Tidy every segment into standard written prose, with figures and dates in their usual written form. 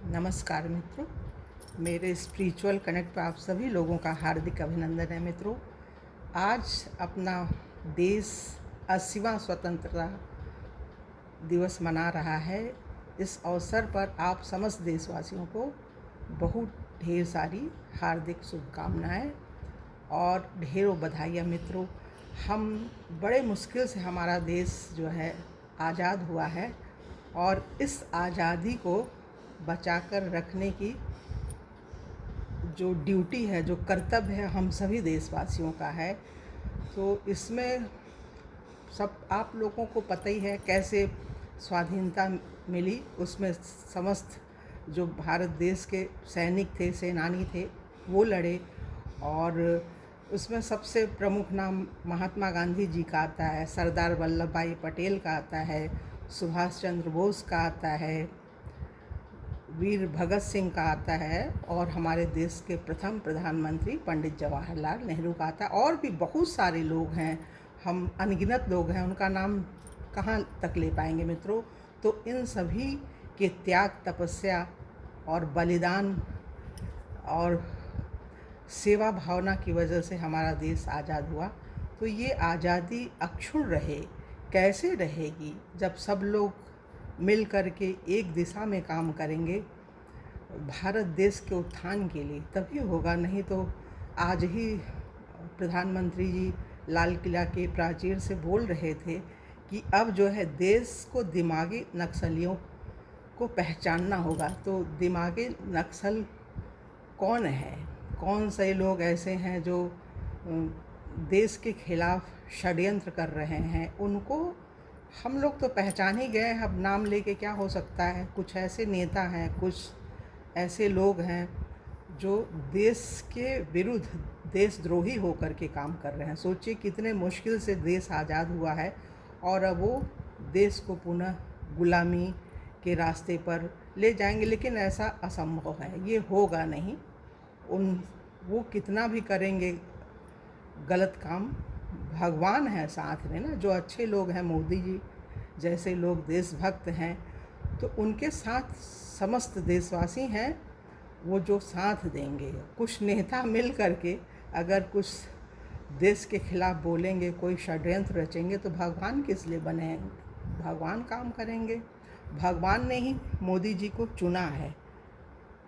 नमस्कार मित्रों, मेरे स्पिरिचुअल कनेक्ट पर आप सभी लोगों का हार्दिक अभिनंदन है। मित्रों, आज अपना देश 80वां स्वतंत्रता दिवस मना रहा है। इस अवसर पर आप समस्त देशवासियों को बहुत ढेर सारी हार्दिक शुभकामनाएं और ढेरों बधाइयाँ। मित्रों, हम बड़े मुश्किल से हमारा देश जो है आज़ाद हुआ है और इस आज़ादी को बचाकर रखने की जो ड्यूटी है, जो कर्तव्य है, हम सभी देशवासियों का है। तो इसमें सब आप लोगों को पता ही है कैसे स्वाधीनता मिली। उसमें समस्त जो भारत देश के सैनिक थे, सेनानी थे, वो लड़े। और उसमें सबसे प्रमुख नाम महात्मा गांधी जी का आता है, सरदार वल्लभ भाई पटेल का आता है, सुभाष चंद्र बोस का आता है, वीर भगत सिंह का आता है और हमारे देश के प्रथम प्रधानमंत्री पंडित जवाहरलाल नेहरू का आता है। और भी बहुत सारे लोग हैं, हम अनगिनत लोग हैं, उनका नाम कहाँ तक ले पाएंगे मित्रों। तो इन सभी के त्याग, तपस्या और बलिदान और सेवा भावना की वजह से हमारा देश आज़ाद हुआ। तो ये आज़ादी अक्षुण्ण रहे, कैसे रहेगी? जब सब लोग मिल कर के एक दिशा में काम करेंगे भारत देश के उत्थान के लिए, तभी होगा। नहीं तो आज ही प्रधानमंत्री जी लाल किला के प्राचीर से बोल रहे थे कि अब जो है देश को दिमागी नक्सलियों को पहचानना होगा। तो दिमागी नक्सल कौन है? कौन से लोग ऐसे हैं जो देश के खिलाफ षड्यंत्र कर रहे हैं? उनको हम लोग तो पहचान ही गए। अब नाम लेके क्या हो सकता है? कुछ ऐसे नेता हैं, कुछ ऐसे लोग हैं जो देश के विरुद्ध देशद्रोही होकर के काम कर रहे हैं। सोचिए कितने मुश्किल से देश आज़ाद हुआ है और अब वो देश को पुनः गुलामी के रास्ते पर ले जाएंगे। लेकिन ऐसा असंभव है, ये होगा नहीं। वो कितना भी करेंगे गलत काम, भगवान है साथ में ना। जो अच्छे लोग हैं, मोदी जी जैसे लोग देशभक्त हैं, तो उनके साथ समस्त देशवासी हैं, वो जो साथ देंगे। कुछ नेता मिल करके अगर कुछ देश के खिलाफ बोलेंगे, कोई षड्यंत्र रचेंगे, तो भगवान किस लिए बने हैं? भगवान काम करेंगे। भगवान ने ही मोदी जी को चुना है।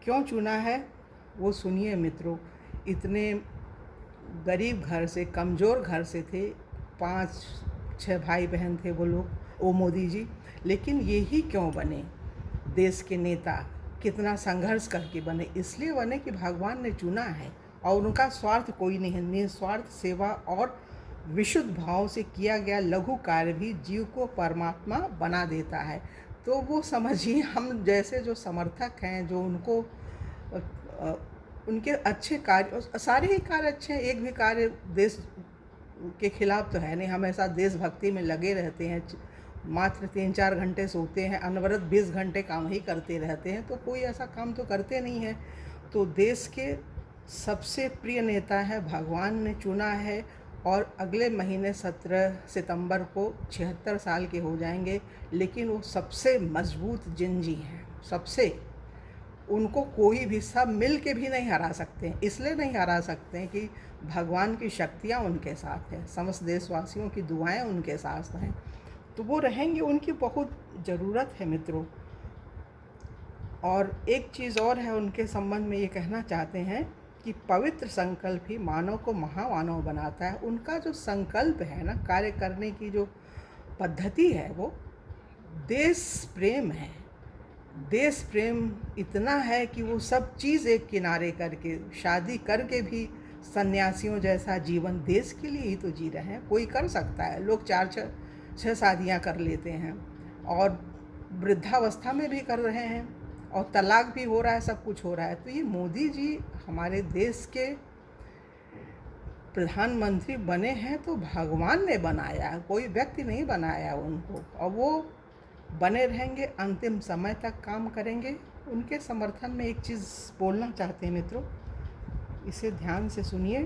क्यों चुना है वो सुनिए मित्रों। इतने गरीब घर से, कमज़ोर घर से थे, 5-6 भाई बहन थे वो लोग, वो मोदी जी। लेकिन ये ही क्यों बने देश के नेता? कितना संघर्ष करके बने। इसलिए बने कि भगवान ने चुना है और उनका स्वार्थ कोई नहीं है। निस्वार्थ सेवा और विशुद्ध भाव से किया गया लघु कार्य भी जीव को परमात्मा बना देता है। तो वो समझिए, हम जैसे जो समर्थक हैं, जो उनको उनके अच्छे कार्य, सारे ही कार्य अच्छे हैं, एक भी कार्य देश के खिलाफ तो है नहीं। हमेशा देशभक्ति में लगे रहते हैं, मात्र 3-4 घंटे सोते हैं, अनवरत 20 घंटे काम ही करते रहते हैं। तो कोई ऐसा काम तो करते नहीं है। तो देश के सबसे प्रिय नेता है, भगवान ने चुना है। और अगले महीने 17 सितंबर को 76 साल के हो जाएंगे। लेकिन वो सबसे मजबूत जिंजी हैं, सबसे। उनको कोई भी, सब मिल के भी नहीं हरा सकते हैं। इसलिए नहीं हरा सकते हैं कि भगवान की शक्तियाँ उनके साथ हैं, समस्त देशवासियों की दुआएं उनके साथ हैं। तो वो रहेंगे, उनकी बहुत ज़रूरत है मित्रों। और एक चीज़ और है, उनके संबंध में ये कहना चाहते हैं कि पवित्र संकल्प ही मानव को महामानव बनाता है। उनका जो संकल्प है ना, कार्य करने की जो पद्धति है, वो देश प्रेम है। देश प्रेम इतना है कि वो सब चीज़ एक किनारे करके, शादी करके भी सन्यासियों जैसा जीवन देश के लिए ही तो जी रहे हैं। कोई कर सकता है, लोग 4-6 शादियां कर लेते हैं और वृद्धावस्था में भी कर रहे हैं और तलाक भी हो रहा है, सब कुछ हो रहा है। तो ये मोदी जी हमारे देश के प्रधानमंत्री बने हैं तो भगवान ने बनाया है, कोई व्यक्ति नहीं बनाया उनको। और वो बने रहेंगे, अंतिम समय तक काम करेंगे। उनके समर्थन में एक चीज़ बोलना चाहते हैं मित्रों, इसे ध्यान से सुनिए।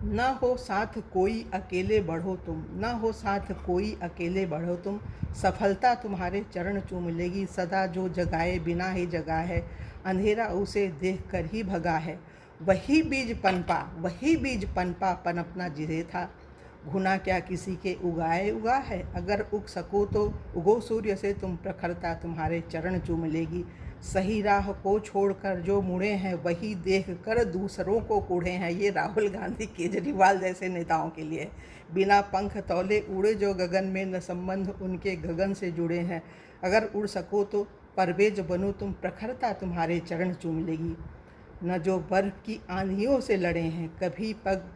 न हो साथ कोई अकेले बढ़ो तुम, न हो साथ कोई अकेले बढ़ो तुम, सफलता तुम्हारे चरण चूम लेगी। सदा जो जगाए बिना ही जगा है, अंधेरा उसे देख कर ही भगा है। वही बीज पनपा पनपना जिसे था, घुना क्या किसी के उगाए उगा है। अगर उग सको तो उगो सूर्य से तुम, प्रखरता तुम्हारे चरण चूम लेगी। सही राह को छोड़कर जो मुड़े हैं, वही देख कर दूसरों को कूढ़े हैं। ये राहुल गांधी, केजरीवाल जैसे नेताओं के लिए। बिना पंख तौले उड़े जो गगन में, न संबंध उनके गगन से जुड़े हैं। अगर उड़ सको तो परवेज बनो तुम, प्रखरता तुम्हारे चरण चूम लेगी। न जो बर्फ की आंधियों से लड़े हैं, कभी पग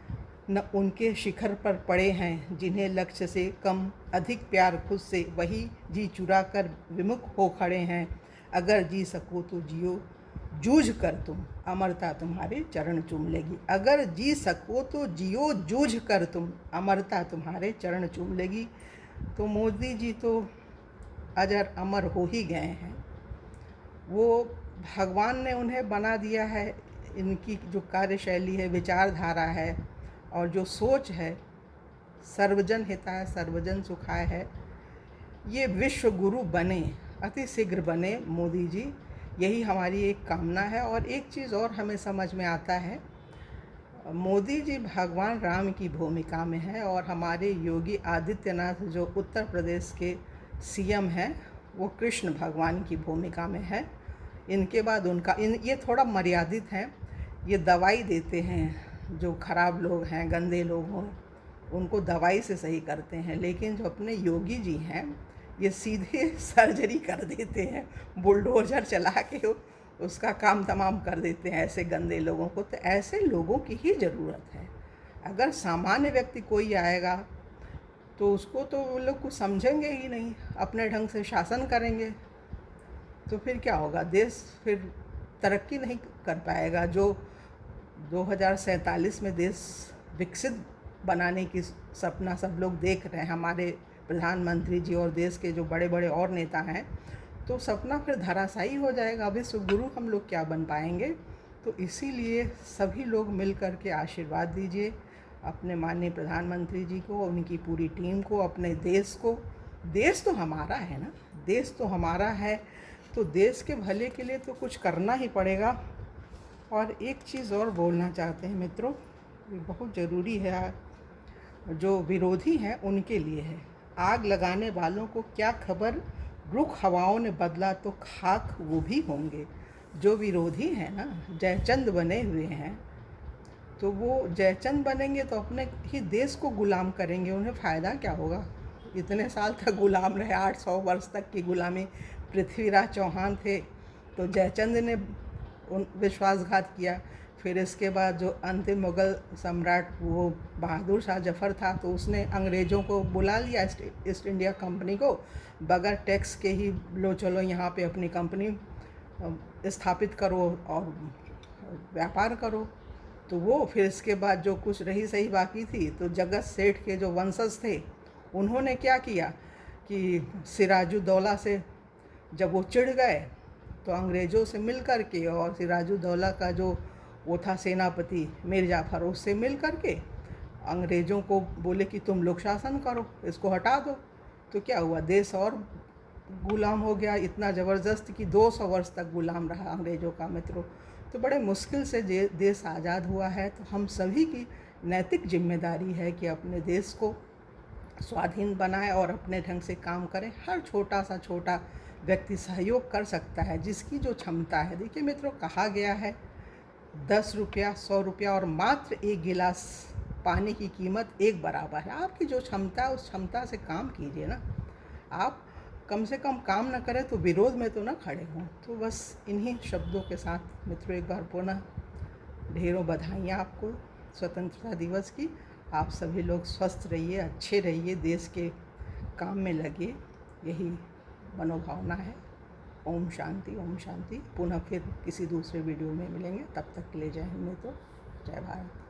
न उनके शिखर पर पड़े हैं। जिन्हें लक्ष्य से कम अधिक प्यार खुद से, वही जी चुरा कर विमुख हो खड़े हैं। अगर जी सको तो जियो जूझ कर तुम, अमरता तुम्हारे चरण चूम लेगी। अगर जी सको तो जियो जूझ कर तुम, अमरता तुम्हारे चरण चूम लेगी। तो मोदी जी तो अजर अमर हो ही गए हैं। वो भगवान ने उन्हें बना दिया है। इनकी जो कार्यशैली है, विचारधारा है और जो सोच है, सर्वजन हिताय सर्वजन सुखाय है। ये विश्व गुरु बने, अति शीघ्र बने मोदी जी, यही हमारी एक कामना है। और एक चीज़ और हमें समझ में आता है, मोदी जी भगवान राम की भूमिका में है और हमारे योगी आदित्यनाथ जो उत्तर प्रदेश के सीएम हैं, वो कृष्ण भगवान की भूमिका में है। इनके बाद उनका ये थोड़ा मर्यादित हैं। ये दवाई देते हैं, जो खराब लोग हैं, गंदे लोग हों, उनको दवाई से सही करते हैं। लेकिन जो अपने योगी जी हैं, ये सीधे सर्जरी कर देते हैं, बुलडोजर चला के उसका काम तमाम कर देते हैं ऐसे गंदे लोगों को। तो ऐसे लोगों की ही ज़रूरत है। अगर सामान्य व्यक्ति कोई आएगा तो उसको तो वो लोग कुछ समझेंगे ही नहीं, अपने ढंग से शासन करेंगे, तो फिर क्या होगा? देश फिर तरक्की नहीं कर पाएगा। जो 2047 में देश विकसित बनाने की सपना सब लोग देख रहे हैं, हमारे प्रधानमंत्री जी और देश के जो बड़े बड़े और नेता हैं, तो सपना फिर धराशायी हो जाएगा। विश्व गुरु हम लोग क्या बन पाएंगे? तो इसीलिए सभी लोग मिल कर के आशीर्वाद दीजिए अपने माननीय प्रधानमंत्री जी को, उनकी पूरी टीम को, अपने देश को। देश तो हमारा है ना, देश तो हमारा है, तो देश के भले के लिए तो कुछ करना ही पड़ेगा। और एक चीज़ और बोलना चाहते हैं मित्रों, ये बहुत ज़रूरी है, जो विरोधी हैं उनके लिए है। आग लगाने वालों को क्या खबर, रुख हवाओं ने बदला तो खाक वो भी होंगे। जो विरोधी हैं ना, जयचंद बने हुए हैं, तो वो जयचंद बनेंगे तो अपने ही देश को गुलाम करेंगे। उन्हें फ़ायदा क्या होगा? इतने साल तक गुलाम रहे, 800 वर्ष तक की गुलामी। पृथ्वीराज चौहान थे तो जयचंद ने विश्वासघात किया। फिर इसके बाद जो अंतिम मुग़ल सम्राट वो बहादुर शाह जफ़र था, तो उसने अंग्रेज़ों को बुला लिया, ईस्ट इंडिया कंपनी को, बगैर टैक्स के ही लो चलो यहाँ पे अपनी कंपनी स्थापित करो और व्यापार करो। तो वो फिर इसके बाद जो कुछ रही सही बाकी थी, तो जगत सेठ के जो वंशज थे, उन्होंने क्या किया कि सिराजुद्दौला से जब वो चिढ़ गए तो अंग्रेज़ों से मिल कर के, और सिराजुद्दौला का जो वो था सेनापति मीर जाफ़र, उससे मिल कर के अंग्रेज़ों को बोले कि तुम लोग शासन करो, इसको हटा दो। तो क्या हुआ? देश और गुलाम हो गया, इतना ज़बरदस्त कि 200 वर्ष तक गुलाम रहा अंग्रेज़ों का मित्रों। तो बड़े मुश्किल से देश आज़ाद हुआ है। तो हम सभी की नैतिक जिम्मेदारी है कि अपने देश को स्वाधीन बनाए और अपने ढंग से काम करें। हर छोटा सा छोटा व्यक्ति सहयोग कर सकता है, जिसकी जो क्षमता है। देखिए मित्रों, कहा गया है 10 रुपया, 100 रुपया और मात्र एक गिलास पानी की कीमत एक बराबर है। आपकी जो क्षमता है, उस क्षमता से काम कीजिए ना। आप कम से कम काम न करें तो विरोध में तो ना खड़े हों। तो बस इन्हीं शब्दों के साथ मित्रों एक बार पुनः ढेरों बधाइयाँ आपको स्वतंत्रता दिवस की। आप सभी लोग स्वस्थ रहिए, अच्छे रहिए, देश के काम में लगिए, यही मनोभावना है। ओम शांति, ओम शांति। पुनः फिर किसी दूसरे वीडियो में मिलेंगे, तब तक के लिए जय हिंद मित्रों, जय भारत।